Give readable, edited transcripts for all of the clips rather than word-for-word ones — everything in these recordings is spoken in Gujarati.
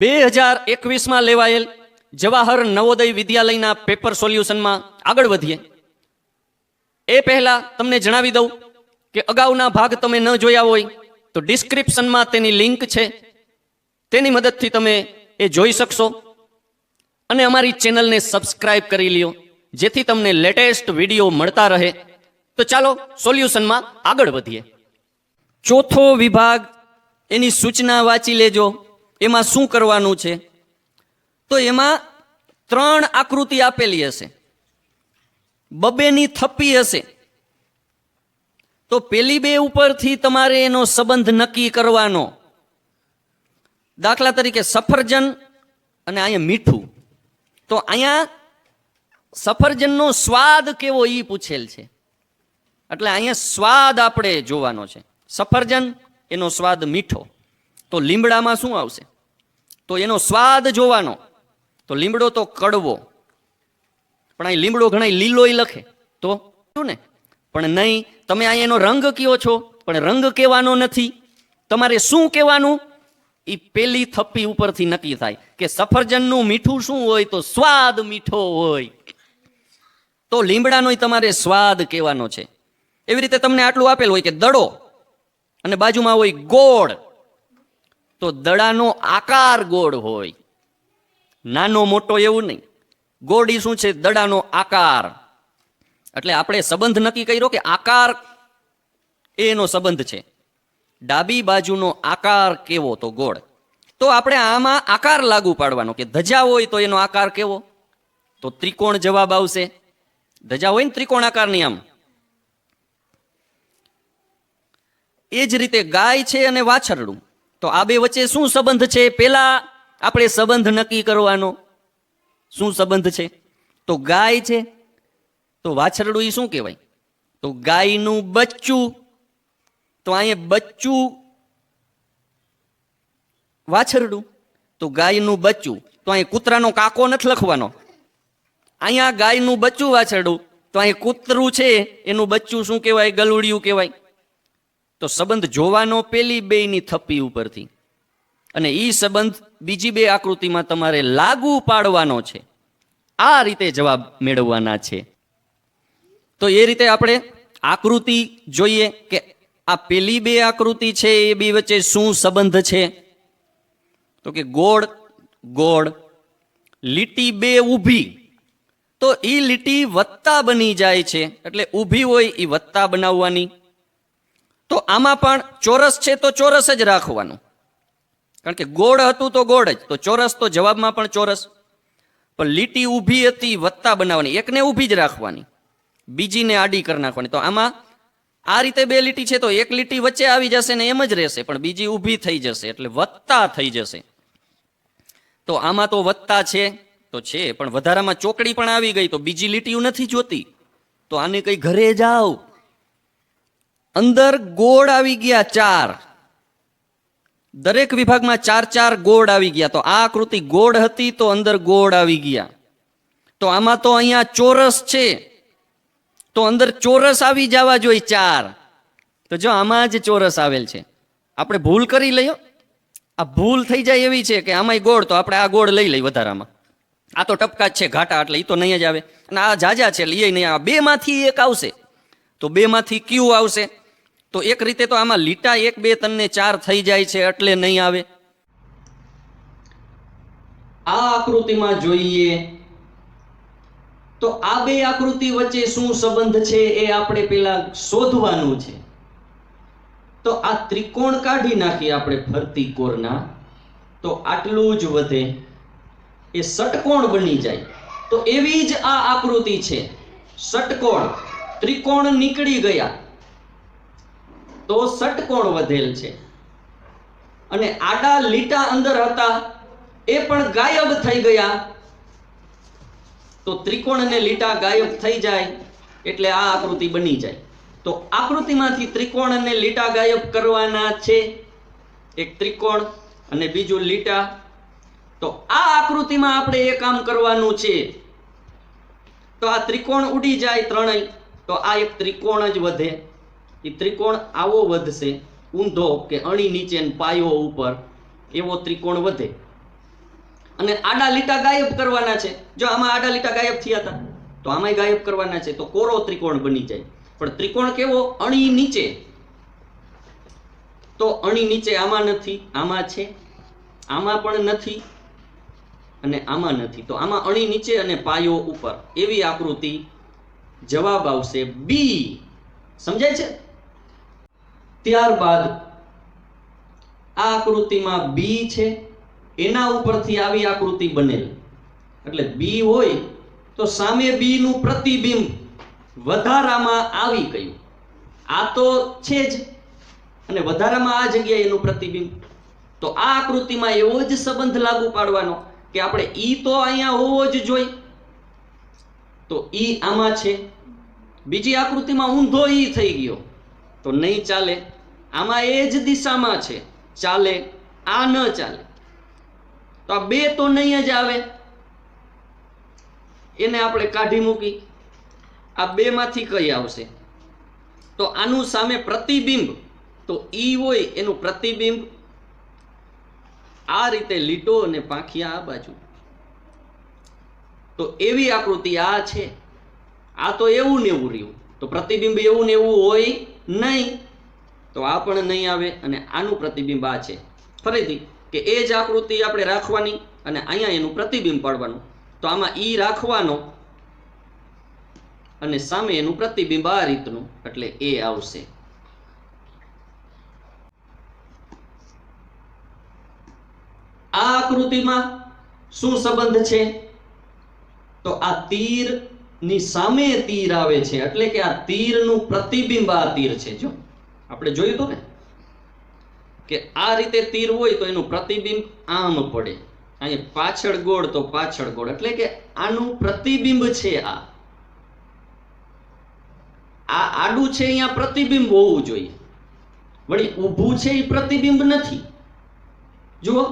2021 માં લેવાયેલ જવાહર નવોદય વિદ્યાલયના પેપર સોલ્યુશનમાં આગળ વધીએ એ પહેલા તમને જણાવી દઉં કે અગાઉના ભાગ તમે ન જોયા હોય તો ડિસ્ક્રિપ્શનમાં તેની લિંક છે, તેની મદદથી તમે એ જોઈ શકશો અને અમારી ચેનલને સબસ્ક્રાઇબ કરી લ્યો જેથી તમને લેટેસ્ટ વિડીયો મળતા રહે। તો ચાલો સોલ્યુશનમાં આગળ વધીએ। ચોથો વિભાગ એની સૂચના વાંચી લેજો। એમાં શું કરવાનું છે તો એમાં 3 આકૃતિ આપેલી હશે, બબેની થપ્પી હશે, તો પેલી બે ઉપરથી તમારે એનો સંબંધ નક્કી કરવાનો। દાખલા તરીકે સફરજન અને અહીંયા મીઠું, તો અહીંયા સફરજનનો સ્વાદ કેવો ઈ પૂછેલ છે, એટલે અહીંયા સ્વાદ આપણે જોવાનો છે। સફરજન એનો સ્વાદ મીઠો, તો લીમડામાં શું આવશે તો એનો સ્વાદ જોવાનો, તો લીમડો તો કડવો, પણ અહીં લીમડો ઘણા લીલોય લખે તો ને, પણ નહીં, તમે અહીં એનો રંગ કયો છો પણ રંગ કહેવાનો નથી, તમારે શું કહેવાનું એ પેલી થપ્પી ઉપરથી નક્કી થાય કે સફરજનનું મીઠું શું હોય તો સ્વાદ મીઠો હોય, તો લીમડાનો તમારે સ્વાદ કહેવાનો છે। એવી રીતે તમને આટલું આપેલ હોય કે દડો અને બાજુમાં હોય ગોળ, તો દડાનો આકાર ગોળ હોય, નાનો મોટો એવું નહીં, ગોળી શું છે દડાનો આકાર, એટલે આપણે સંબંધ નક્કી કર્યો કે આકાર એનો સંબંધ છે, ડાબી બાજુનો આકાર કેવો તો ગોળ, તો આપણે આમાં આકાર લાગુ પાડવાનો કે ધજા હોય તો એનો આકાર કેવો તો ત્રિકોણ જવાબ આવશે, ધજા હોય ને ત્રિકોણ આકારની આમ। એ જ રીતે ગાય છે અને વાછરડું, તો આ બે વચ્ચે શું સંબંધ છે, પેલા આપણે સંબંધ નક્કી કરવાનો, શું સંબંધ છે તો ગાય છે તો વાછરડું એ શું કહેવાય તો ગાયનું બચ્ચું, તો અહીંયા બચ્ચું વાછરડું, તો ગાયનું બચ્ચું, તો અહીં કૂતરાનો કાકો નથી લખવાનો, અહીંયા ગાયનું બચ્ચું વાછરડું, તો અહીં કૂતરું છે એનું બચ્ચું શું કહેવાય ગલુડિયું કહેવાય, તો સંબંધ જોવાનો પેલી બેની થપ્પી ઉપરથી, અને ઈ સંબંધ બીજી બે આકૃતિમાં તમારે લાગુ પાડવાનો છે, આ રીતે જવાબ મેળવવાના છે। તો એ રીતે આપણે આકૃતિ જોઈએ કે આ પેલી બે આકૃતિ છે એ બે વચ્ચે શું સંબંધ છે, તો કે ગોળ ગોળ, લીટી બે ઊભી, તો એ લીટી વત્તા બની જાય છે, એટલે ઊભી હોય એ વત્તા બનાવવાની, તો આમાં પણ ચોરસ છે તો ચોરસ જ રાખવાનું, કારણ કે ગોળ હતું તો ગોળ જ, તો ચોરસ તો જવાબમાં પણ ચોરસ, પણ લીટી ઊભી હતી વત્તા બનાવવાની, એકને ઊભી જ રાખવાની, બીજીને આડી કરી નાખવાની, તો આમાં આ રીતે બે લીટી છે તો એક લીટી વચ્ચે આવી જશે ને એમ જ રહેશે, પણ બીજી ઊભી થઈ જશે એટલે વત્તા થઈ જશે, તો આમાં તો વત્તા છે તો છે, પણ વધારામાં ચોકડી પણ આવી ગઈ તો બીજી લીટીઓ નથી જોતી, તો આને કઈ ઘરે જાઓ, અંદર ગોળ આવી ગયા 4, દરેક વિભાગમાં 4 ગોળ આવી ગયા, તો આ આકૃતિ ગોળ હતી તો અંદર ગોળ આવી ગયા, તો આમાં તો અહીંયા ચોરસ છે તો અંદર ચોરસ આવી જવા જોઈએ 4, તો જો આમાં જ ચોરસ આવેલ છે, આપણે ભૂલ કરી લઈએ, આ ભૂલ થઈ જાય એવી છે કે આમાંય ગોળ તો આપણે આ ગોળ લઈ લઈએ વધારામાં, આ તો ટપકા જ છે ઘાટા એટલે એ તો નહીં જ આવે, અને આ જાજા છે એટલે એ નહીં આવે, બે માંથી એક આવશે, તો બે માંથી ક્યુ આવશે, તો એક રીતે તો આમાં લીટા 1 2 3 ને 4 થઈ જાય છે એટલે નહીં આવે। આ આકૃતિમાં જોઈએ તો આ બે આકૃતિ વચ્ચે શું સંબંધ છે એ આપણે પેલા શોધવાનું છે, તો આ ત્રિકોણ કાઢી નાખીએ આપણે ફરતી કોરના, તો આટલું જ વધે એ ષટકોણ બની જાય, તો એવી જ આ આકૃતિ છે ષટકોણ, ત્રિકોણ નીકળી ગયા તો ષટકોણ વધેલ છે, અને આડા લીટા અંદર હતા એ પણ ગાયબ થઈ ગયા, તો ત્રિકોણ અને લીટા ગાયબ થઈ જાય એટલે આ આકૃતિ બની જાય, તો આકૃતિમાંથી ત્રિકોણ અને લીટા ગાયબ કરવાના છે, એક ત્રિકોણ અને બીજું લીટા, તો આ આકૃતિમાં આપણે એ કામ કરવાનું છે, તો આ ત્રિકોણ ઉડી જાય ત્રણેય, તો આ એક ત્રિકોણ જ વધે, એ ત્રિકોણ આવો વધશે ઊંધો કે અણી નીચે પાયો ઉપર, એવો ત્રિકોણ વધે, અને આડા લીટા ગાયબ કરવાના છે. જો આમાં આડા લીટા ગાયબ થયા હતા તો આમાંય ગાયબ કરવાના છે, તો કોરો ત્રિકોણ બની જાય. પણ ત્રિકોણ કેવો? અણી નીચે. તો અણી નીચે આમાં નથી, આમાં છે, આમાં પણ નથી અને આમાં નથી. તો આમાં અણી નીચે અને પાયો ઉપર, એવી આકૃતિ. જવાબ આવશે બી. સમજાય છે? ત્યારબાદ આ આકૃતિમાં બી છે, એના ઉપરથી આવી આકૃતિ બનેલ. એટલે બી હોય તો સામે બી નું પ્રતિબિંબ વધારામાં આવી ગયું. આ તો છે જ, અને વધારામાં આ જગ્યાએ એનું પ્રતિબિંબ. તો આ આકૃતિમાં એવો જ સંબંધ લાગુ પાડવાનો કે આપણે ઈ તો અહીંયા હોવો જ જોઈએ, તો ઈ આમાં છે. બીજી આકૃતિમાં ઊંધો ઈ થઈ ગયો તો નહીં ચાલે. આમાં એ જ દિશામાં છે, ચાલે. આ ન ચાલે. તો આ બે તો નહીં જ આવે, એને આપણે કાઢી મૂકી. આ બે માંથી કઈ આવશે? તો આનું સામે પ્રતિબિંબ, તો ઈ હોય એનું પ્રતિબિંબ આ રીતે લીટો અને પાંખિયા આ બાજુ. તો એવી આકૃતિ આ છે. આ તો એવું ને એવું રહ્યું, તો પ્રતિબિંબ એવું ને એવું હોય નહીં, તો આ પણ નહીં આવે. અને આનું પ્રતિબિંબ આ છે. ફરીથી કે એ જ આકૃતિ આપણે રાખવાની અને અહીંયા એનું પ્રતિબિંબ પાડવાનું. તો આમાં ઈ રાખવાનો અને સામે એનું પ્રતિબિંબ આ રીતનું, એટલે એ આવશે. આ આકૃતિમાં શું સંબંધ છે? તો આ તીર ની સામે તીર આવે છે, એટલે કે આ તીરનું પ્રતિબિંબ આ તીર છે. જો આપણે જોયું તો ને કે આ રીતે તીર હોય તો એનું પ્રતિબિંબ આમ પડે, અહીંયા પાછળ ગોળ તો પાછળ ગોળ, એટલે કે આનું પ્રતિબિંબ છે. આ આડું છે, અહીંયા પ્રતિબિંબ હોવું જોઈએ. વળી ઊભું છે એ પ્રતિબિંબ નથી. જુઓ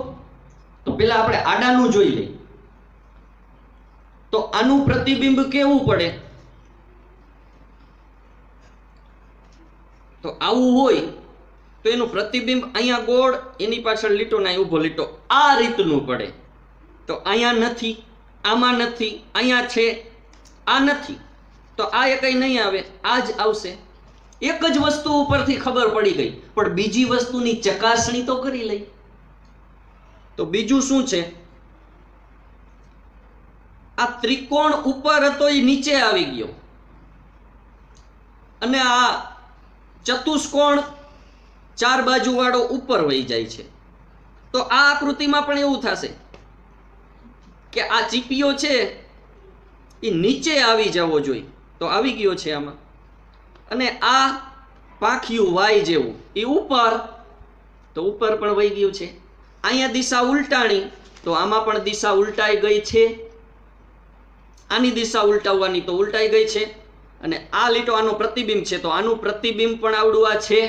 તો પેલા આપણે આડાનું જોઈ લઈએ. તો આનું પ્રતિબિંબ કેવું પડે? તો આવું હોય તો એનું પ્રતિબિંબ અહીંયા ગોળ, એની પાછળ લીટો ના ઊભો લીટો, આ રીતનું પડે. તો અહીંયા નથી, આમાં નથી, અહીંયા છે, આ નથી, તો આ એ કઈ નહીં આવે, આ જ આવશે. એક જ વસ્તુ ઉપરથી ખબર પડી ગઈ, પણ બીજી વસ્તુની ચકાસણી તો કરી લઈ. તો બીજું શું છે? આ ત્રિકોણ ઉપર હતો એ નીચે આવી ગયો, અને આ ચતુષ્કોણ ચાર બાજુ વાળો ઉપર વહી જાય છે. તો આ આકૃતિમાં પણ એવું થશે કે આ ચીપિયો છે એ નીચે આવી જવો જોઈએ, તો આવી ગયો છે આમાં. અને આ પાંખિયું વાય જેવું એ ઉપર, તો ઉપર પણ વહી ગયું છે. અહીંયા દિશા ઉલટાણી, તો આમાં પણ દિશા ઉલટાઈ ગઈ છે. આની દિશા ઉલટાવવાની તો ઉલટાઈ ગઈ છે. અને આ લીટો આનો પ્રતિબિંબ છે, તો આનું પ્રતિબિંબ પણ આવડું આ છે.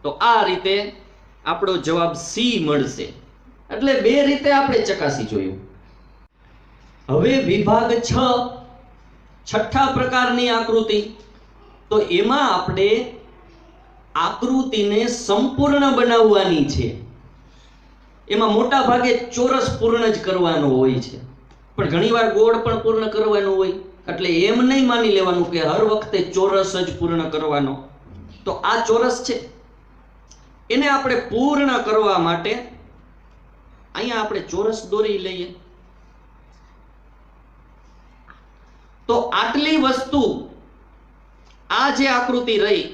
તો આ રીતે આપણો જવાબ સી મળશે. એટલે બે રીતે આપણે ચકાસી જોયું. હવે વિભાગ 6, છઠ્ઠા પ્રકારની આકૃતિ. તો એમાં આપણે આકૃતિને સંપૂર્ણ બનાવવાની છે. એમાં મોટા ભાગે ચોરસ પૂર્ણ જ કરવાનો હોય છે, પણ ઘણીવાર ગોળ પણ પૂર્ણ કરવાનું હોય. એટલે એમ નહીં માની લેવાનું કે હર વખતે ચોરસ જ પૂર્ણ કરવાનો. તો આ ચોરસ છે, એને આપણે પૂર્ણ કરવા માટે અહીંયા આપણે ચોરસ દોરી લઈએ. તો આટલી વસ્તુ, આ જે આકૃતિ રહી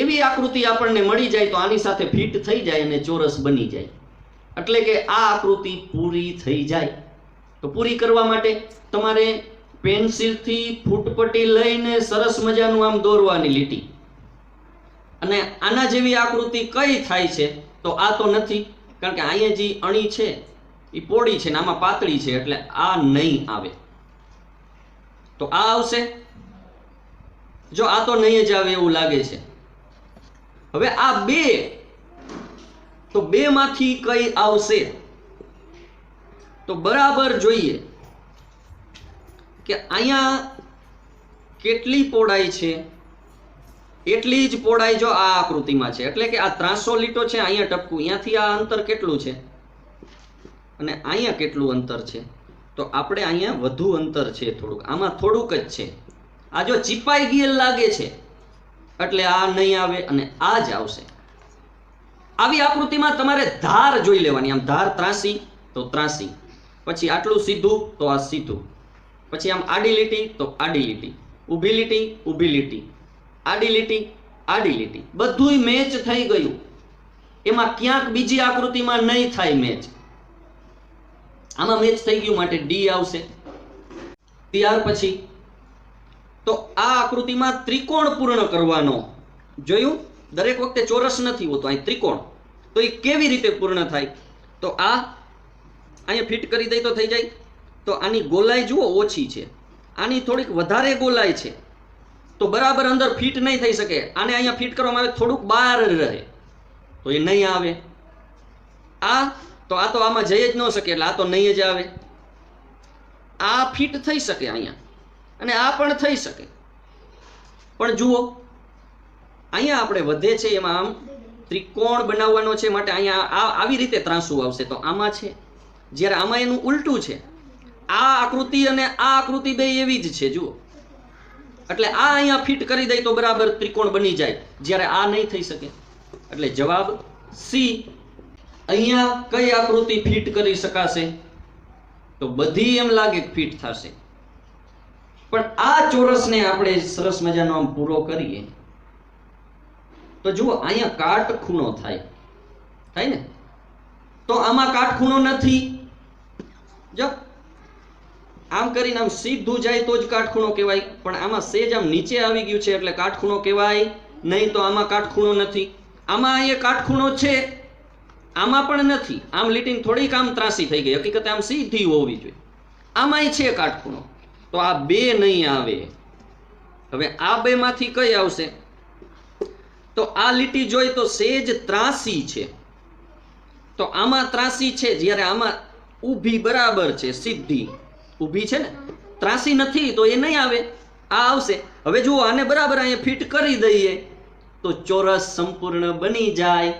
એવી આકૃતિ આપણને મળી જાય તો આની સાથે ફિટ થઈ જાય અને ચોરસ બની જાય. એટલે કે આ આકૃતિ પૂરી થઈ જાય. તો પૂરી કરવા માટે તમારે પેન્સિલથી ફૂટપટ્ટી લઈને સરસ મજાનું આમ દોરવાની લીટી. અને આના જેવી આકૃતિ કઈ થાય છે? તો આ તો નથી, કારણ કે અહીંયા જે અણી છે એ પોળી છે ને આમાં પાતળી છે, એટલે આ નહીં આવે. તો આ આવશે. જો આ તો નહીં જ આવે એવું લાગે છે. હવે આ બે, તો બે માંથી કઈ આવશે? તો બરાબર જોઈએ કે અહીંયા કેટલી પહોળાઈ છે, એટલી જ પહોળાઈ જો આ આકૃતિમાં છે. એટલે કે આ 300 લીટો છે, અહીંયા ટપકું, અહીંયાથી આ અંતર કેટલું છે? અને અહીંયા કેટલું અંતર છે? તો આપણે અહીંયા વધુ અંતર છે થોડુંક, આમાં થોડુંક જ છે. આ જો ચીપાઈ ગયેલ લાગે છે એટલે આ નહીં આવે અને આ જ આવશે. આવી આકૃતિમાં તમારે ધાર જોઈ લેવાની. આમ ધાર ત્રાસી તો ત્રાસી, પછી આટલું સીધું તો આ સીધું, પછી આમ આડી લીટી તો આડી લીટી, ઊભી લીટી ઊભી લીટી, આડી લીટી આડી લીટી, બધુંય મેચ થઈ ગયું. એમાં ક્યાંક બીજી આકૃતિમાં નહીં થાય મેચ, આમાં મેચ થઈ ગયું માટે ડી આવશે. ત્યાર પછી તો આ આકૃતિમાં ત્રિકોણ પૂર્ણ કરવાનો. જોયું, દરેક વખતે ચોરસ નથી હોતો, અહીં ત્રિકોણ. તો એ કેવી રીતે પૂર્ણ થાય? તો આ અહીંયા ફિટ કરી દઈ તો થઈ જાય. તો આની ગોલાઈ જુઓ ઓછી છે, આની થોડીક વધારે ગોલાઈ છે, તો બરાબર અંદર ફિટ નહીં થઈ શકે. આને અહીંયા ફિટ કરવામાં આવે થોડુંક બહાર રહે તો એ નહીં આવે. આ તો આમાં જઈ જ ન શકે એટલે આ તો નહીં જ આવે. આ ફિટ થઈ શકે અહીંયા અને આ પણ થઈ શકે. પણ જુઓ અહીંયા આપણે વધે છે એમાં આમ ત્રિકોણ બનાવવાનો છે માટે અહીંયા આવી રીતે ત્રાંસુ આવશે. તો આમાં છે, જ્યારે આમાં એનું ઉલટું છે. આ આકૃતિ અને આ આકૃતિ બે એવી જ છે જુઓ, એટલે આ અહીંયા ફિટ કરી દઈ તો બરાબર ત્રિકોણ બની જાય, જ્યારે આ નહીં થઈ શકે. એટલે જવાબ સી. અહીંયા કઈ આકૃતિ ફિટ કરી શકાશે? તો બધી એમ લાગે કે ફિટ થશે, પણ આ ચોરસને આપણે સરસ મજાનો આમ પૂરો કરીએ તો જુઓ અહીંયા કાટખૂણો થાય ને, તો આમાં કાટખૂણો નથી. જો આમ કરીને આમ સીધું જાય તો જ કાટખૂણો કહેવાય, પણ આમાં સેજ આમ નીચે આવી ગયું છે એટલે કાટખૂણો કહેવાય નહીં. તો આમાં કાટખૂણો નથી. આમાં અહીંયા કાટખૂણો છે, આમાં પણ નથી. આમ લીટી થોડીક આમ ત્રાસી થઈ ગઈ, હકીકતે આમ સીધી હોવી જોઈએ. આમાંય છે કાટખૂણો, તો આ બે નહીં આવે. હવે આ બે માંથી કઈ આવશે? તો આ લીટી જોઈ તો સેજ ત્રાસી છે, તો આમાં ત્રાસી છે, જ્યારે આમાં ઊભી બરાબર છે, સીધી ઊભી છે ને, ત્રાસી નથી તો એ નહીં આવે, આ આવશે. હવે જુઓ આને બરાબર અહીંયા ફિટ કરી દઈએ તો ચોરસ સંપૂર્ણ બની જાય.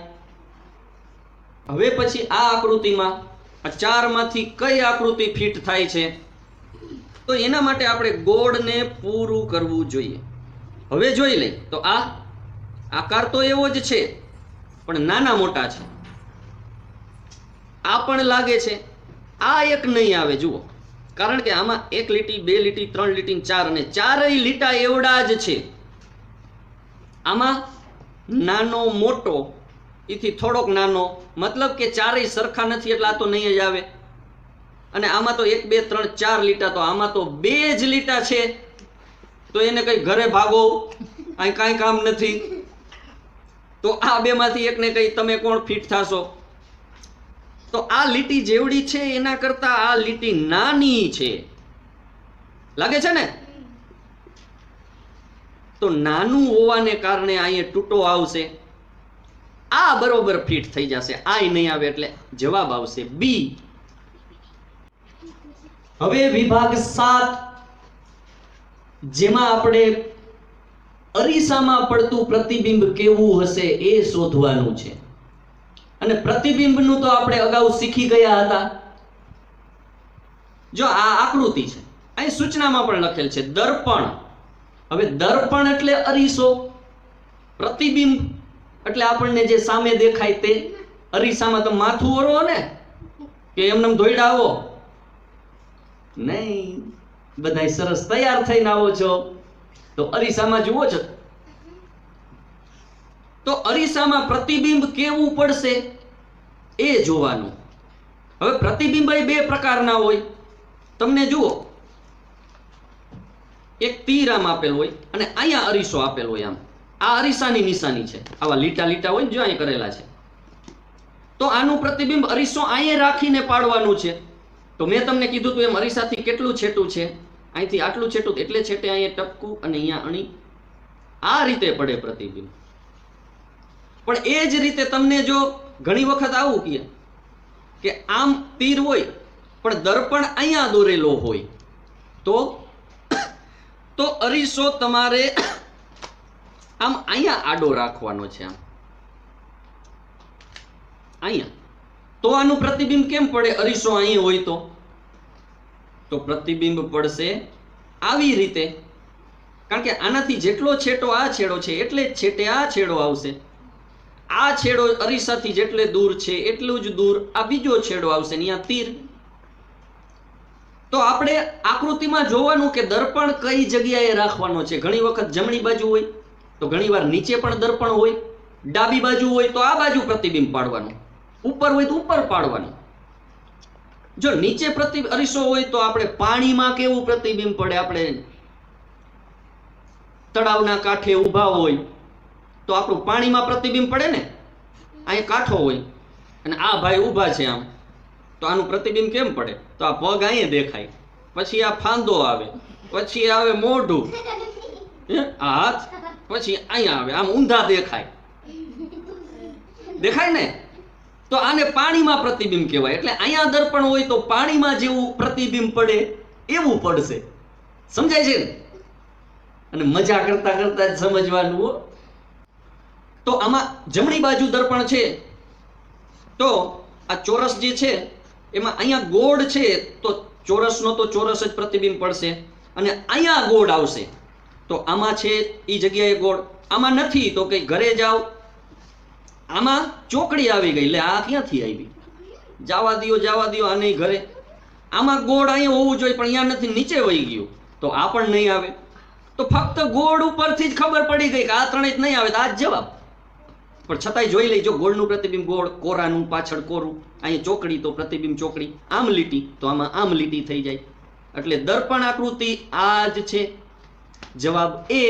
હવે પછી આ આકૃતિમાં આ ચારમાંથી કઈ આકૃતિ ફિટ થાય છે? તો એના માટે આપણે ગોળને પૂરું કરવું જોઈએ. હવે જોઈ લઈ તો આ આકાર તો એવો જ છે પણ નાના મોટા છે. આ પણ લાગે છે, આ એક નહીં આવે જુઓ, કારણ કે આમાં એક લીટી, બે લીટી, ત્રણ લીટી, ચાર, અને ચારેય લીટા એવડા જ છે. આમાં નાનો મોટો એથી થોડોક નાનો, મતલબ કે ચારેય સરખા નથી એટલે આ તો નહીં જ આવે. અને આમાં તો 1 2 3 4 લીટા, તો આમાં તો બે જ લીટા છે, તો એને કઈ ઘરે ભાગો, અહીં કાંઈ કામ નથી. તો આ બે માંથી એકને કઈ તમે કોણ ફિટ થશો? તો આ લીટી જેવડી છે એના કરતા આ લીટી નાની છે, લાગે છે ને? તો નાનું હોવાને કારણે અહીંયા તૂટો આવશે. આ બરોબર ફિટ થઈ જશે, આ નહીં આવે એટલે જવાબ આવશે બી. હવે વિભાગ 7, જેમાં આપણે અરીસામાં પડતું પ્રતિબિંબ કેવું હશે એ શોધવાનું છે. અને પ્રતિબિંબનું તો આપણે અગાઉ શીખી ગયા હતા. જો આ આકૃતિ છે, અહીં સૂચનામાં પણ લખેલ છે દર્પણ. હવે દર્પણ એટલે અરીસો, પ્રતિબિંબ એટલે આપણને જે સામે દેખાય તે. અરીસામાં તો માથું ઓળો ને કે એમને ધોઈડાવો નહીં, બધા સરસ તૈયાર થઈને આવો છો તો અરીસામાં જુઓ છો. તો અરીસામાં પ્રતિબિંબ કેવું પડશે એ જોવાનું. હવે પ્રતિબિંબ બે પ્રકારના હોય. તમને જુઓ, એક તીર આમ આપેલ હોય અને અહીંયા અરીસો આપેલ હોય. આમ આ અરીસાની નિશાની છે, આવા લીટા લીટા હોય ને જો અહીંયા કરેલા છે. તો આનું પ્રતિબિંબ અરીસો અહીંયા રાખીને પાડવાનું છે. તો મેં તમને કીધું તું એમ અરીસાથી કેટલું છેટું છે? અહીંથી આટલું છેટું, એટલે છેટે અહીંયા ટપકું અને અહીંયા અણી, આ રીતે પડે પ્રતિબિંબ. પણ એ જ રીતે તમને જો ઘણી વખત આવું કહે કે આમ તીર હોય પણ દર્પણ અહીંયા દોરેલો હોય, તો અરીસો તમારે આમ અહીંયા આડો રાખવાનો છે, આમ અહીંયા. તો આનું પ્રતિબિંબ કેમ પડે? અરીસો અહીં હોય તો પ્રતિબિંબ પડશે આવી રીતે, કારણ કે આનાથી જેટલો છેટો આ છેડો છે એટલે જ છેટે આ છેડો આવશે. આ છેડો અરીસાથી જેટલે દૂર છે એટલું જ દૂર આ બીજો છેડો આવશે, અહીંયા તીર. તો આપણે આકૃતિમાં જોવાનું કે દર્પણ કઈ જગ્યાએ રાખવાનો છે. ઘણી વખત જમણી બાજુ હોય તો ઘણી વાર નીચે પણ દર્પણ હોય, ડાબી બાજુ હોય તો આ બાજુ પ્રતિબિંબ પાડવાનું, ઉપર હોય તો ઉપર પાડવાનું. જો નીચે અરીસો હોય તો આપણે પાણીમાં કેવું પ્રતિબિંબ પડે? આપણે તળાવના કાંઠે ઊભા હોય તો આપણું પાણીમાં પ્રતિબિંબ પડે ને. અહીં કાંઠો હોય અને આ ભાઈ ઊભા છે આમ, તો આનું પ્રતિબિંબ કેમ પડે? તો આ પગ અહીંયા દેખાય, પછી આ ફાંદો આવે, પછી આવે મોઢું, આ હાથ, પછી અહીંયા આવે, આમ ઊંધા દેખાય ને. તો આને પાણીમાં પ્રતિબિંબ કહેવાય. એટલે અહીંયા દર્પણ હોય તો પાણીમાં જેવું પ્રતિબિંબ પડે એવું પડશે. સમજાય છે ને? અને મજા કરતા કરતા જ સમજવાનું. તો આમાં જમણી બાજુ દર્પણ છે તો આ ચોરસ જે છે એમાં અહીંયા ગોળ છે તો ચોરસનો તો ચોરસ જ પ્રતિબિંબ પડશે, અને અહીંયા ગોળ આવશે તો આમાં છે એ જગ્યાએ ગોળ, આમાં નથી તો કઈ ઘરે જાઓ, આમાં ચોકડી આવી ગઈ, એટલે આ ક્યાંથી આવી? જવા દ્યો આ નહીં ઘરે. આમાં ગોળ અહીંયા હોવું જોઈએ પણ અહીંયા નથી, નીચે વહી ગયું તો આ પણ નહીં આવે. તો ફક્ત ગોળ ઉપરથી જ ખબર પડી ગઈ કે આ ત્રણેય નહીં આવે તો આ જ જવાબ. પણ છતાંય જોઈ લેજો, ગોળનું પ્રતિબિંબ ગોળ, કોરાનું પાછળ કોરું, અહીંયા ચોકડી તો પ્રતિબિંબ ચોકડી, આમ લીટી તો આમાં આમ લીટી થઈ જાય. એટલે દર્પણ આકૃતિ આ જ છે. જવાબ એ.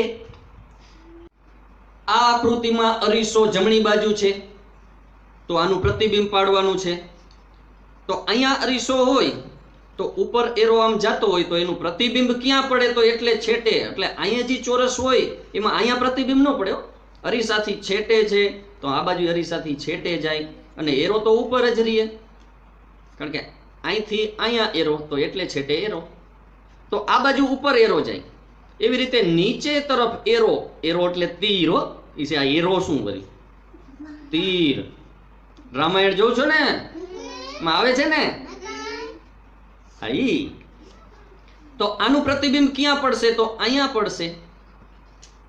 આ આકૃતિમાં અરીસો જમણી બાજુ છે તો આનું પ્રતિબિંબ પાડવાનું છે. તો અહીંયા અરીસો હોય તો ઉપર એરો આમ જાતો હોય તો એનું પ્રતિબિંબ ક્યાં પડે? તો એટલે છેટે. એટલે અહીંયા જે ચોરસ હોય એમાં અહીંયા પ્રતિબિંબ ન પડે. અરીસાથી છેટે છે તો આ બાજુ અરીસાથી છેટે જાય, અને એરો તો ઉપર જ રહીએ, કારણ કે અહીંથી અહીંયા એરો તો એટલે છેટે એરો, તો આ બાજુ ઉપર એરો જાય. એવી રીતે નીચે તરફ એરો, એરો એટલે તીર. આ એરો શું વળી? તીર. રામાયણ જોઉં છો ને, એમાં આવે છે ને. તો આનું પ્રતિબિંબ ક્યાં પડશે? તો અહીંયા પડશે.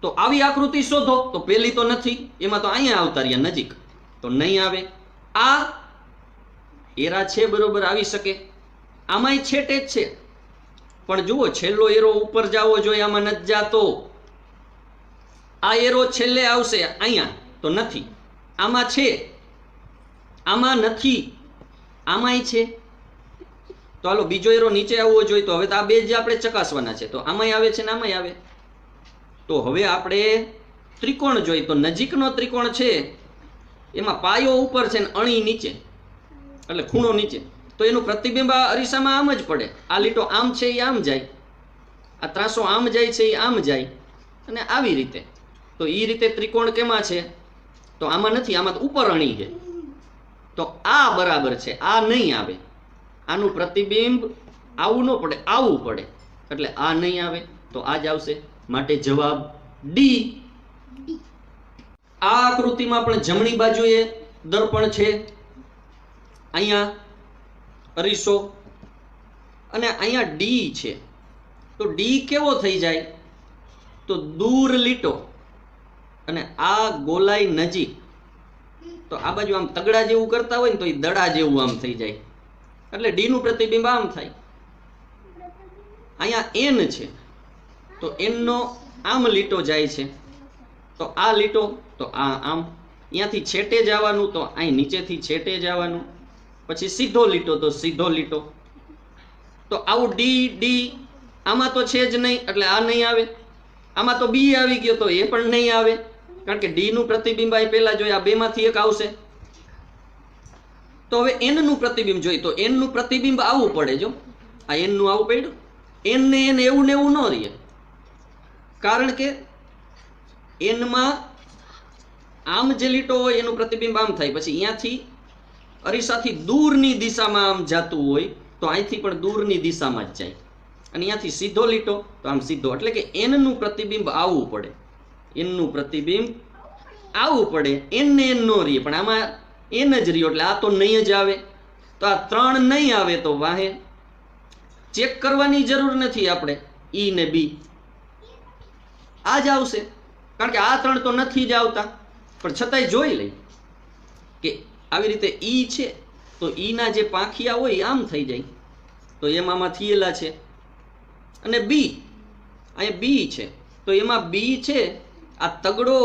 તો આવી આકૃતિ શોધો તો પેલી તો નથી, એમાં તો અહીંયા આવતા રહ્યા નજીક તો નહીં આવે. આ એરા છે બરોબર, આવી શકે. આમાંય છેટે જ છે પણ જુઓ છેલ્લો એરો ઉપર જવો જોઈએ, આમાં નથી જાતો. આ એરો છેલ્લે આવશે અહીંયા તો નથી, આમાં છે, આમાં નથી, આમાંય છે. તો હાલો બીજો એરો નીચે આવવો જોઈએ. તો હવે તો આ બે જ આપણે ચકાસવાના છે. તો આમાંય આવે છે ને આમાંય આવે. તો હવે આપણે ત્રિકોણ જોઈએ. તો નજીકનો ત્રિકોણ છે એમાં પાયો ઉપર છે ને અણી નીચે, એટલે ખૂણો નીચે. તો એનું પ્રતિબિંબ આ અરીસામાં આમ જ પડે. આ લીટો આમ છે એ આમ જાય, આ ત્રાસો આમ જાય છે એ આમ જાય, અને આવી રીતે. તો એ રીતે ત્રિકોણ કેમાં છે? તો આમાં નથી, આમાં તો ઉપર અણી છે. તો આ બરાબર છે, આ નહીં આવે. આનું પ્રતિબિંબ આવું ન પડે, આવું પડે, એટલે આ નહીં આવે તો આ જ આવશે. માટે જવાબ ડી. આ આકૃતિમાં પણ જમણી બાજુએ દર્પણ છે, અહીંયા અરીસો, અને અહીંયા ડી છે. તો ડી કેવો થઈ જાય? તો દૂર લીટો, અને આ ગોલાઈ નજીક. તો આ બાજુ આમ તગડા જેવું કરતા હોય ને તો એ દડા જેવું આમ થઈ જાય, એટલે ડી નું પ્રતિબિંબ આમ થાય. અહીંયા એન છે તો એન નો આમ લીટો જાય છે, તો આ લીટો તો આ આમ, અહીંયાથી છેટે જવાનું તો અહીં નીચેથી છેટે જવાનું, પછી સીધો લીટો તો સીધો લીટો. તો આવું ડી ડી આમાં તો છે જ નહીં એટલે આ નહીં આવે. આમાં તો બી આવી ગયો તો એ પણ નહીં આવે, કારણ કે ડી નું પ્રતિબિંબ અહીં પહેલા જોઈએ, આ બે માંથી એક આવશે. તો હવે એન નું પ્રતિબિંબ જોઈએ. તો એન નું પ્રતિબિંબ આવવું પડે. જો આ એન નું આવું પડ્યું, એન ને એન એવું ને એવું ન રહે, કારણ કે એનમાં આમ જે લીટો હોય એનું પ્રતિબિંબ આમ થાય, પછી અહીંયાથી અરીસાથી દૂરની દિશામાં આમ જાતું હોય તો અહીંથી પણ દૂરની દિશામાં જ જાય, અને અહીંયાથી સીધો લીટો તો આમ સીધો. એટલે કે એન નું પ્રતિબિંબ આવવું પડે, એન નું પ્રતિબિંબ આવવું પડે. એન ને એન નો રહીએ, પણ આમાં એન જ રહ્યો એટલે આ તો નહીં જ આવે. તો આ 3 નહીં આવે તો વાહે ચેક કરવાની જરૂર નથી આપણે, ઈ ને બી આ જ આવશે, કારણ કે આ 3 તો નથી જ આવતા. પણ છતાંય જોઈ લઈ કે આવી રીતે ઈ છે તો ઈ ના જે પાંખિયા હોય આમ થઈ જાય, તો એમાં થયેલા છે. અને બી, અહીંયા બી છે તો એમાં બી છે, આ તગડો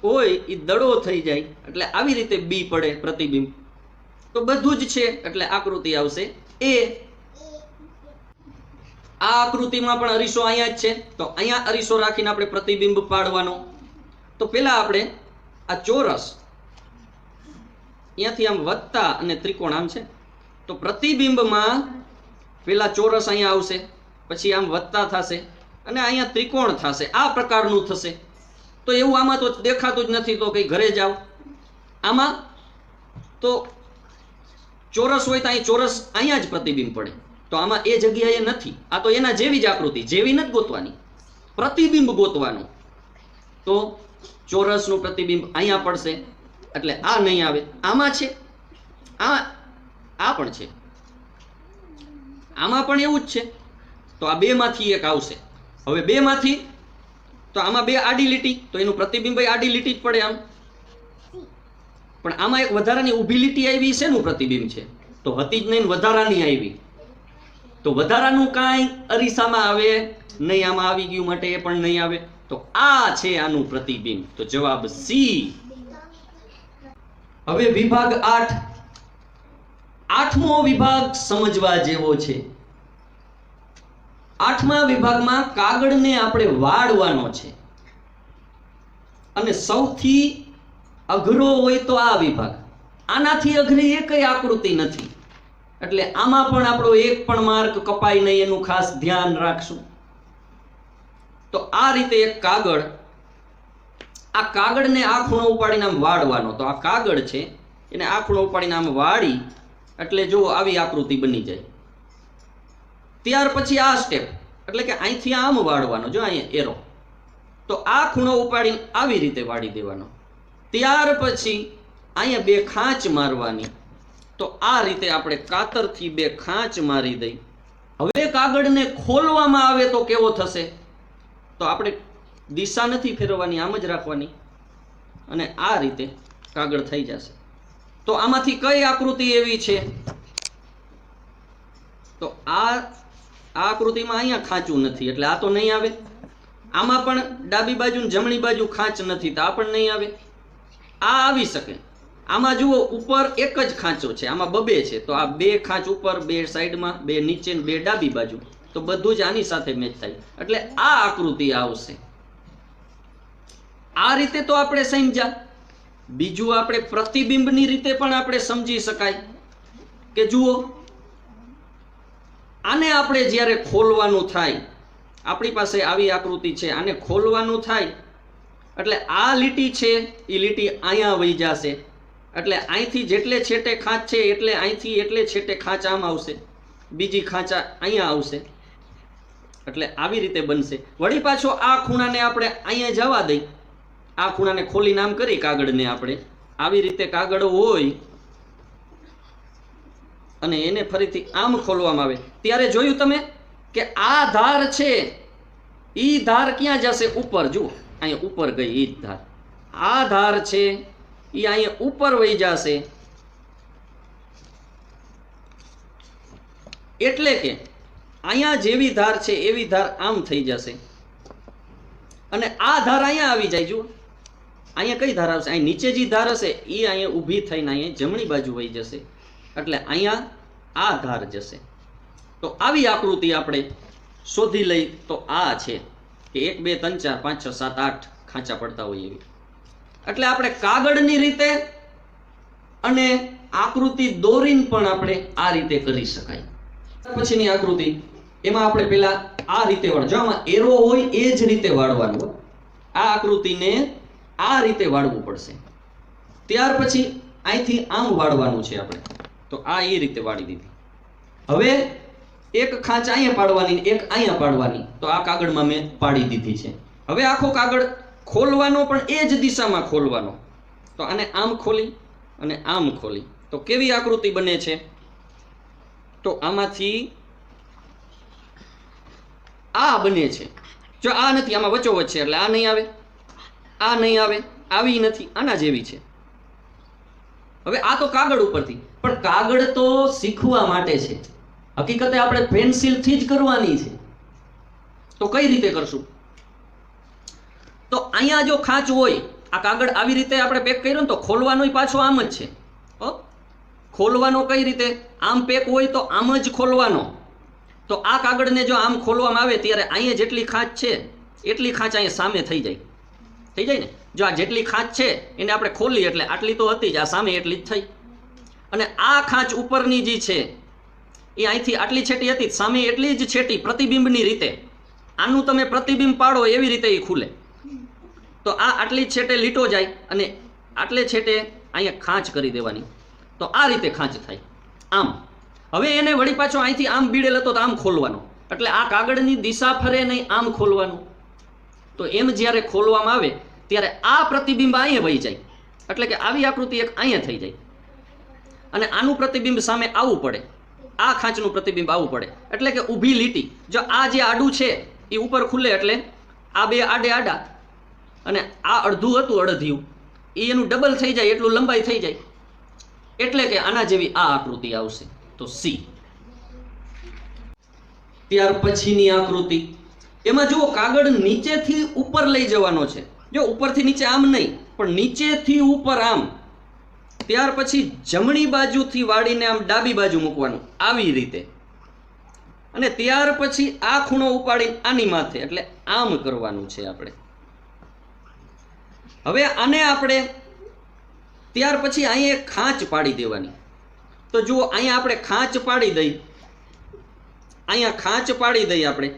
હોય એ દડો થઈ જાય, એટલે આવી રીતે બી પડે પ્રતિબિંબ. તો બધું જ છે એટલે આકૃતિ આવશે એ. આ આકૃતિમાં પણ અરીસો અહીંયા જ છે, તો અહીંયા અરીસો રાખીને આપણે પ્રતિબિંબ પાડવાનો. તો પેલા આપણે આ ચોરસ અહીંયાથી આમ વધતા અને ત્રિકોણ આમ છે, તો પ્રતિબિંબમાં પેલા ચોરસ અહીંયા આવશે, પછી આમ વધતા થશે અને અહીંયા ત્રિકોણ થશે, આ પ્રકારનું થશે. તો એવું આમાં તો દેખાતું જ નથી, તો કઈ ઘરે જાવ. આમાં તો ચોરસ હોય તો અહીં ચોરસ અહીંયા જ પ્રતિબિંબ પડે, તો આમાં એ જગ્યાએ નથી. આ તો એના જેવી જ આકૃતિ, જેવી નથી ગોતવાની, પ્રતિબિંબ ગોતવાનું. તો ચોરસનું પ્રતિબિંબ અહીંયા પડશે એટલે આ નહીં આવે. આમાં છે, આ પણ છે, આમાં પણ એવું જ છે, તો આ બે માંથી એક આવશે. હવે બે માંથી તો આમાં બે આડી લીટી, તો એનું પ્રતિબિંબ આડી લીટી જ પડે આમ. પણ આમાં એક વધારાની ઊભી લીટી આવી, શેનું પ્રતિબિંબ છે? તો હતી જ નહીં, વધારાની આવી. તો વધારાનું કાંઈ અરીસામાં આવે નહીં, આમાં આવી ગયું માટે એ પણ નહીં આવે. તો આ છે આનું પ્રતિબિંબ. તો જવાબ સી. હવે વિભાગ 8, 8મો વિભાગ સમજવા જેવો છે. 8મા વિભાગમાં કાગળને આપણે વાળવાનો છે, અને સૌથી અઘરો હોય તો આ વિભાગ. આનાથી અઘરી એકય આકૃતિ નથી, એટલે આમાં પણ આપણો એક પણ માર્ક કપાય નહીં, એનું ખાસ ધ્યાન રાખશું. તો આ રીતે એક કાગળ, આ કાગળને આ ખૂણો ઉપાડીને આમ વાળવાનો. તો આ કાગળ છે એને આ ખૂણો ઉપાડીને આમ વાળી એટલે જો આવી આકૃતિ બની જાય. ત્યાર પછી આ સ્ટેપ, એટલે કે અહીંથી આમ વાળવાનો, જો અહીંયા એરો, તો આ ખૂણો ઉપાડીને આવી રીતે વાળી દેવાનો. ત્યાર પછી અહીંયા બે ખાંચ મારવાની. તો આ રીતે આપણે કાતરથી બે ખાંચ મારી દઈ. હવે કાગળને ખોલવામાં આવે તો કેવો થશે? તો આપણે દિશા નથી ફેરવવાની, આમ જ રાખવાની, અને આ રીતે કાગળ થઈ જશે. તો આમાંથી કઈ આકૃતિ એવી છે? તો આ આકૃતિમાં અહીંયા ખાંચું નથી એટલે આ તો નહીં આવે. આમાં પણ ડાબી બાજુ ને જમણી બાજુ ખાંચ નથી તો આ પણ નહીં આવે. આ આવી શકે. આમાં જુઓ ઉપર એક જ ખાંચો છે, આમાં બબે છે, તો આ બે ખાંચ ઉપર, બે સાઈડમાં, બે નીચે, બે ડાબી બાજુ, તો બધું જ આની સાથે મેચ થાય, એટલે આ આકૃતિ આવશે. આ રીતે તો આપણે સમજ્યા. બીજું આપણે પ્રતિબિંબની રીતે પણ આપણે સમજી શકાય કે જુઓ, આને આપણે જ્યારે ખોલવાનું થાય, આપણી પાસે આવી આકૃતિ છે, આને ખોલવાનું થાય એટલે આ લીટી છે એ લીટી અહીંયા વહી જશે, એટલે અહીંથી જેટલે છેટે ખાંચ છે એટલે અહીંથી એટલે છેટે ખાંચ આમ આવશે, બીજી ખાંચા અહીંયા આવશે, એટલે આવી રીતે બનશે. વળી પાછો આ ખૂણાને આપણે અહીંયા જવા દઈ, આ ખૂણાને ખોલીને આમ કરી કાગળને આપણે આવી રીતે કાગળ હોય અને એને ફરીથી આમ ખોલવામાં આવે ત્યારે જોયું તમે કે આ ધાર છે ઈ ધાર ક્યાં જશે? ઉપર. જુઓ અહીંયા ઉપર ગઈ ઈ ધાર. આ ધાર છે ઈ અહીંયા ઉપર વહી જશે, એટલે કે અહીંયા જેવી ધાર છે એવી ધાર આમ થઈ જશે, અને આ ધાર અહીંયા આવી જાય. જુઓ અહીંયા કઈ ધાર આવશે? અહીં નીચે જે ધાર હશે એ અહીંયા ઊભી થઈને અહીંયા જમણી બાજુ વહી જશે, એટલે અહીંયા આ ધાર જશે. તો આવી આકૃતિ આપણે શોધી લઈ તો આ છે કે 1 2 3 4 5 6 7 8 ખાંચા પડતા હોય એવી. એટલે આપણે કાગળની રીતે અને આકૃતિ દોરીને પણ આપણે આ રીતે કરી શકાય. પછીની આકૃતિ એમાં આપણે પેલા આ રીતે વાળ, જો આમાં એરો હોય એ જ રીતે વાળવાનું. આ આકૃતિને આ રીતે વાળવું પડશે. ત્યાર પછી અહીંથી આમ વાળવાનું છે આપણે, તો આ એ રીતે વાળી દીધી. હવે એક ખાંચ અહીંયા પાડવાની, એક અહીંયા પાડવાની, તો આ કાગળમાં મેં પાડી દીધી છે. હવે આખો કાગળ ખોલવાનો પણ એ જ દિશામાં ખોલવાનો. તો આને આમ ખોલી અને આમ ખોલી તો કેવી આકૃતિ બને છે? તો આમાંથી આ બને છે. જો આ નથી, આમાં વચ્ચોવચ્ચ છે, એટલે આ નહીં આવે, આ નહીં આવે, આવી નથી, આના જેવી છે. હવે આ તો કાગળ ઉપરથી, પણ કાગળ તો શીખવા માટે છે. હકીકતે આપણે પેન્સિલથી જ કરવાની છે. તો કઈ રીતે કરશું? તો અહીંયા જો ખાંચ હોય, આ કાગળ આવી રીતે આપણે પેક કર્યો ને, તો ખોલવાનો પાછો આમ જ છે. ખોલવાનો કઈ રીતે? આમ પેક હોય તો આમ જ ખોલવાનો. તો આ કાગળને જો આમ ખોલવામાં આવે ત્યારે અહીંયા જેટલી ખાંચ છે એટલી ખાંચ અહીંયા સામે થઈ જાય ને. જો આ જેટલી ખાંચ છે એને આપણે ખોલી એટલે આટલી તો હતી જ, આ સામે એટલી જ થઈ. અને આ ખાંચ ઉપરની જે છે એ અહીંથી આટલી છેટી હતી, સામે એટલી જ છેટી પ્રતિબિંબની રીતે. આનું તમે પ્રતિબિંબ પાડો એવી રીતે એ ખુલે. તો આ આટલી જ છેટે લીટો જાય અને આટલે છેટે અહીંયા ખાંચ કરી દેવાની. તો આ રીતે ખાંચ થાય આમ. હવે એને વળી પાછો અહીંથી આમ બીડેલ હતો તો આમ ખોલવાનો, એટલે આ કાગળની દિશા ફરે નહીં, આમ ખોલવાનું. તો એમ જ્યારે ખોલવામાં આવે ત્યારે આ પ્રતિબિંબ અહીંયા વહી જાય, એટલે કે આવી આકૃતિ એક અહીંયા થઈ જાય અને આનું પ્રતિબિંબ સામે આવવું પડે. આ ખાંચનું પ્રતિબિંબ આવવું પડે, એટલે કે ઊભી લીટી. જો આ જે આડું છે એ ઉપર ખુલે એટલે આ બે આડે આડા અને આ અડધું હતું અડધિયું એ એનું ડબલ થઈ જાય, એટલું લંબાઈ થઈ જાય, એટલે કે આના જેવી આ આકૃતિ આવશે. તો સી. ત્યાર પછીની આકૃતિ, એમાં જુઓ કાગળ નીચેથી ઉપર લઈ જવાનો છે. જો ઉપરથી નીચે આમ નહીં, પણ નીચેથી ઉપર આમ. ત્યાર પછી જમણી બાજુથી વાળીને આમ ડાબી બાજુ મૂકવાનું આવી રીતે, અને ત્યાર પછી આ ખૂણો ઉપાડીને આની માથે, એટલે આમ કરવાનું છે આપણે. હવે આને આપણે ત્યાર પછી અહીંયા એક ખાંચ પાડી દેવાની. તો જુઓ અહીંયા આપણે ખાંચ પાડી દઈ, અહીંયા ખાંચ પાડી દઈ આપણે.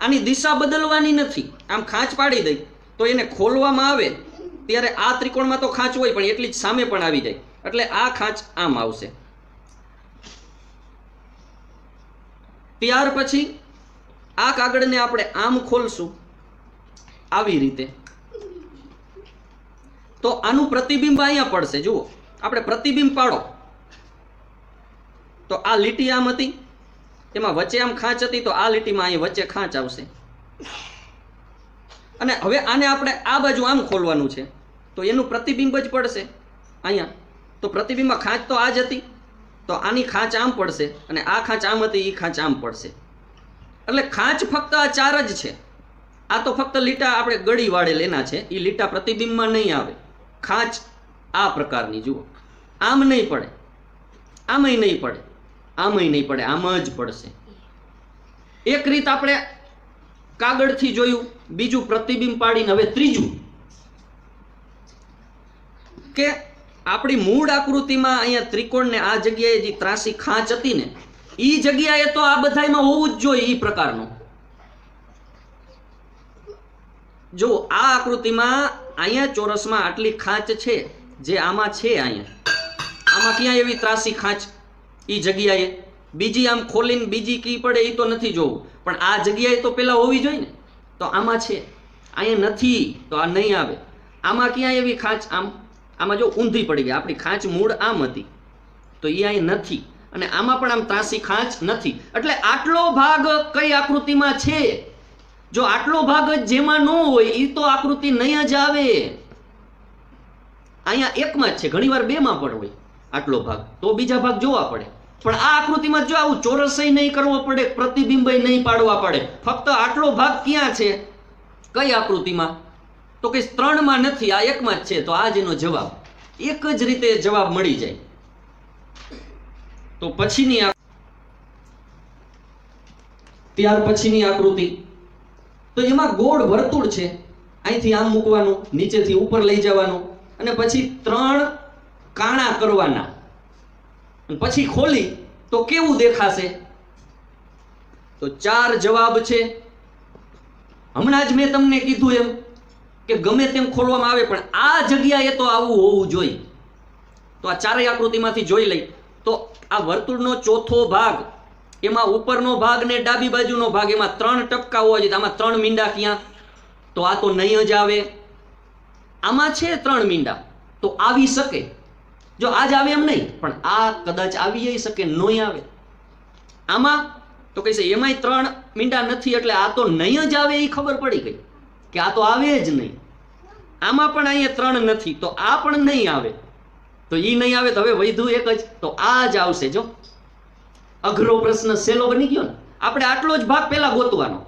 આની દિશા બદલવાની નથી, આમ ખાંચ પાડી દઈ તો એને ખોલવામાં આવે ત્યારે આ ત્રિકોણમાં તો ખાંચ હોય પણ એટલી જ સામે પણ આવી જાય, એટલે આ ખાંચ આમ આવશે. ત્યાર પછી આ કાગળને આપણે આમ ખોલશું આવી રીતે, તો આનું પ્રતિબિંબ અહીંયા પડશે. જુઓ આપણે પ્રતિબિંબ પાડો તો આ લીટી આમ હતી, એમાં વચ્ચે આમ ખાંચ હતી, તો આ લીટીમાં અહીં વચ્ચે ખાંચ આવશે. અને હવે આને આપણે આ બાજુ આમ ખોલવાનું છે, તો એનું પ્રતિબિંબ જ પડશે અહીંયા. તો પ્રતિબિંબમાં ખાંચ તો આ જ હતી, તો આની ખાંચ આમ પડશે, અને આ ખાંચ આમ હતી એ ખાંચ આમ પડશે. એટલે ખાંચ ફક્ત આ ચાર જ છે. આ તો ફક્ત લીટા આપણે ગળી વાળે લેના છે, એ લીટા પ્રતિબિંબમાં નહીં આવે. ખાંચ આ પ્રકારની જુઓ, આમ નહીં પડે, આમય નહીં પડે, આમય નહીં પડે, આમ જ પડશે. એક રીત આપણે કાગળથી જોયું, બીજું પ્રતિબિંબ પાડીને હવે ત્રીજું કે આપણી મૂળ આકૃતિમાં અહીંયા ત્રિકોણને આ જગ્યાએ જે ત્રાસી ખાંચ હતી ને એ જગ્યાએ તો આ બધામાં હોવું જ જોઈએ એ પ્રકારનું. જો આ આકૃતિમાં અહીંયા ચોરસમાં આટલી ખાંચ છે, જે આમાં છે, આમાં ક્યાં એવી ત્રાસી ખાંચ એ જગ્યાએ બીજી આમ ખોલીને બીજી કી પડે એ તો નથી જોવું, પણ આ જગ્યાએ તો પેલા હોવી જોઈએ ને. તો આમાં છે, અહીંયા નથી, તો આ નહીં આવે. આમાં ક્યાં એવી ખાંચ આમાં જો ઊંધી પડી ગઈ, આપણી ખાંચ મૂળ આમ હતી તો એ અહીં નથી, અને આમાં પણ આમ ત્રાસી ખાંચ નથી. એટલે આટલો ભાગ કઈ આકૃતિમાં છે? જો આટલો ભાગ જ જેમાં ન હોય એ તો આકૃતિ નહીં જ આવે. અહીંયા એકમાં જ છે, ઘણીવાર બેમાં પણ હોય આટલો ભાગ, તો બીજા ભાગ જોવા પડે. પણ આ આકૃતિમાં જો આવું ચોરસય નહીં કરવો પડે, પ્રતિબિંબય નહીં પાડવા પડે, ફક્ત આટલો ભાગ ક્યાં છે કઈ આકૃતિમાં? તો કે 3 માં નથી, આ એકમાં જ છે. તો આ જ એનો જવાબ, એક જ રીતે જવાબ મળી જાય. તો પછીની ત્યાર પછીની આકૃતિ, તો એમાં ગોળ વર્તુળ છે, અહીંથી આમ મૂકવાનું, નીચેથી ઉપર લઈ જવાનું, અને પછી 3 કાણા કરવાના, પછી ખોલી તો કેવું દેખાશે? તો 4 જવાબ છે. હમણાં જ મેં તમને કીધું એમ કે ગમે તેમ ખોલવામાં આવે પણ આ જગ્યાએ તો આવું હોવું જોઈએ. તો આ ચારેય આકૃતિમાંથી જોઈ લઈ તો આ વર્તુળનો ચોથો ભાગ, એમાં ઉપરનો ભાગ ને ડાબી બાજુનો ભાગ, એમાં 3 ટપકા હોવા જોઈએ. આમાં 3 મીંડા ક્યાં? તો આ તો નહીં જ આવે. આમાં છે 3 મીંડા, તો આવી શકે. જો આજ આવે એમ નહીં, પણ આ કદાચ આવી શકે, નોય આવે. આમાં તો કહેશે એમાંય 3 મીંડા નથી, એટલે આ તો નહીં જ આવે એ ખબર પડી ગઈ કે આ તો આવે જ નહીં. આમાં પણ અહીંયા 3 નથી, તો આ પણ નહીં આવે, તો ઈ નહીં આવે, તો હવે વધ્યું એક જ, તો આ જ આવશે. જો અઘરો પ્રશ્ન સહેલો બની ગયો ને. આપણે આટલો જ ભાગ પહેલા ગોતવાનો,